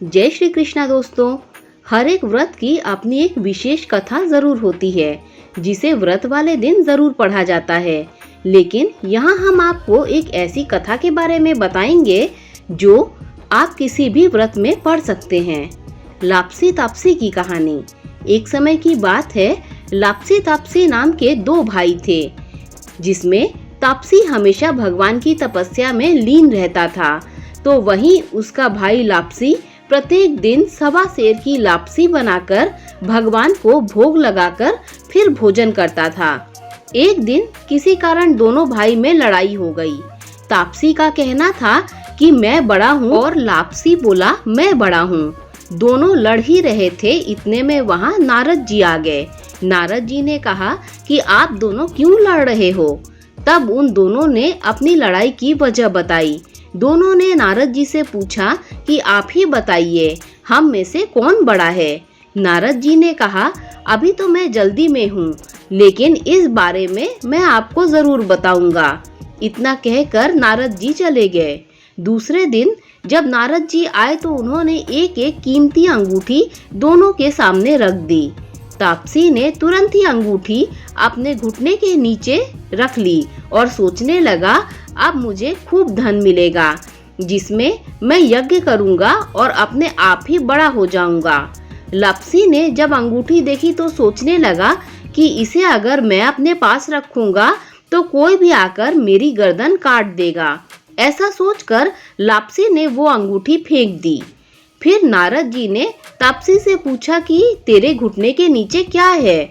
जय श्री कृष्णा दोस्तों। हर एक व्रत की अपनी एक विशेष कथा जरूर होती है जिसे व्रत वाले दिन जरूर पढ़ा जाता है। लेकिन यहाँ हम आपको एक ऐसी कथा के बारे में बताएंगे जो आप किसी भी व्रत में पढ़ सकते हैं। लाप्सी ताप्सी की कहानी। एक समय की बात है, लाप्सी ताप्सी नाम के दो भाई थे, जिसमें ताप्सी हमेशा भगवान की तपस्या में लीन रहता था, तो वहीं उसका भाई लाप्सी प्रत्येक दिन सवा सेर की लाप्सी बनाकर भगवान को भोग लगाकर फिर भोजन करता था। एक दिन किसी कारण दोनों भाई में लड़ाई हो गई। ताप्सी का कहना था कि मैं बड़ा हूँ और लाप्सी बोला मैं बड़ा हूँ। दोनों लड़ ही रहे थे, इतने में वहाँ नारद जी आ गए। नारद जी ने कहा कि आप दोनों क्यों लड़ रहे हो। तब उन दोनों ने अपनी लड़ाई की वजह बताई। दोनों ने नारद जी से पूछा कि आप ही बताइए, हम में से कौन बड़ा है। नारद जी ने कहा, अभी तो मैं जल्दी में हूँ, लेकिन इस बारे में मैं आपको जरूर बताऊंगा। इतना कहकर नारद जी चले गए। दूसरे दिन जब नारद जी आए तो उन्होंने एक एक कीमती अंगूठी दोनों के सामने रख दी। ताप्सी ने तुरंत ही अंगूठी अपने घुटने के नीचे रख ली और सोचने लगा, अब मुझे खूब धन मिलेगा, जिसमें मैं यज्ञ करूंगा और अपने आप ही बड़ा हो जाऊंगा। लाप्सी ने जब अंगूठी देखी तो सोचने लगा कि इसे अगर मैं अपने पास रखूंगा तो कोई भी आकर मेरी गर्दन काट देगा। ऐसा सोचकर लाप्सी ने वो अंगूठी फेंक दी। फिर नारद जी ने ताप्सी से पूछा कि तेरे घुटने के नीचे क्या है।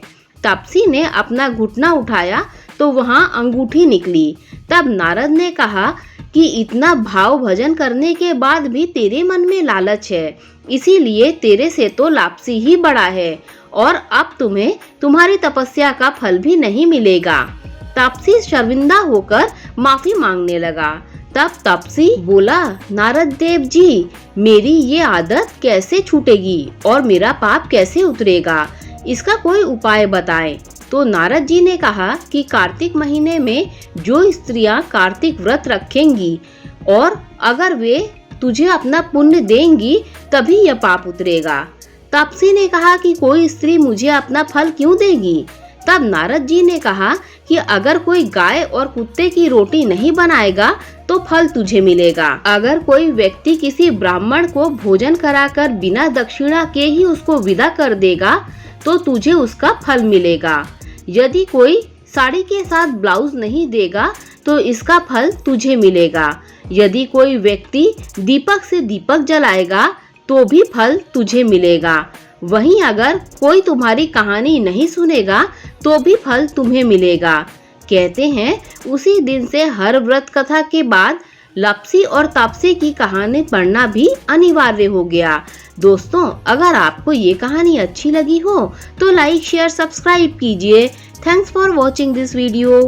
ताप्सी ने अपना घुटना उठाया तो वहाँ अंगूठी निकली। तब नारद ने कहा कि इतना भाव भजन करने के बाद भी तेरे मन में लालच है, इसीलिए तेरे से तो लाप्सी ही बड़ा है और अब तुम्हें तुम्हारी तपस्या का फल भी नहीं मिलेगा। ताप्सी शर्मिंदा होकर माफी मांगने लगा। तब ताप्सी बोला, नारद देव जी, मेरी ये आदत कैसे छूटेगी और मेरा पाप कैसे उतरेगा, इसका कोई उपाय बताएं। तो नारद जी ने कहा कि कार्तिक महीने में जो स्त्रियां कार्तिक व्रत रखेंगी और अगर वे तुझे अपना पुण्य देंगी तभी यह पाप उतरेगा। ताप्सी ने कहा कि कोई स्त्री मुझे अपना फल क्यों देगी। तब नारद जी ने कहा कि अगर कोई गाय और कुत्ते की रोटी नहीं बनाएगा तो फल तुझे मिलेगा। अगर कोई व्यक्ति किसी ब्राह्मण को भोजन कराकर बिना दक्षिणा के ही उसको विदा कर देगा तो तुझे उसका फल मिलेगा। यदि कोई साड़ी के साथ ब्लाउज नहीं देगा तो इसका फल तुझे मिलेगा। यदि कोई व्यक्ति दीपक से दीपक जलाएगा तो भी फल तुझे मिलेगा। वहीं अगर कोई तुम्हारी कहानी नहीं सुनेगा तो भी फल तुम्हें मिलेगा। कहते हैं उसी दिन से हर व्रत कथा के बाद लाप्सी और ताप्सी की कहानी पढ़ना भी अनिवार्य हो गया। दोस्तों, अगर आपको ये कहानी अच्छी लगी हो तो लाइक शेयर सब्सक्राइब कीजिए। Thanks for watching this video.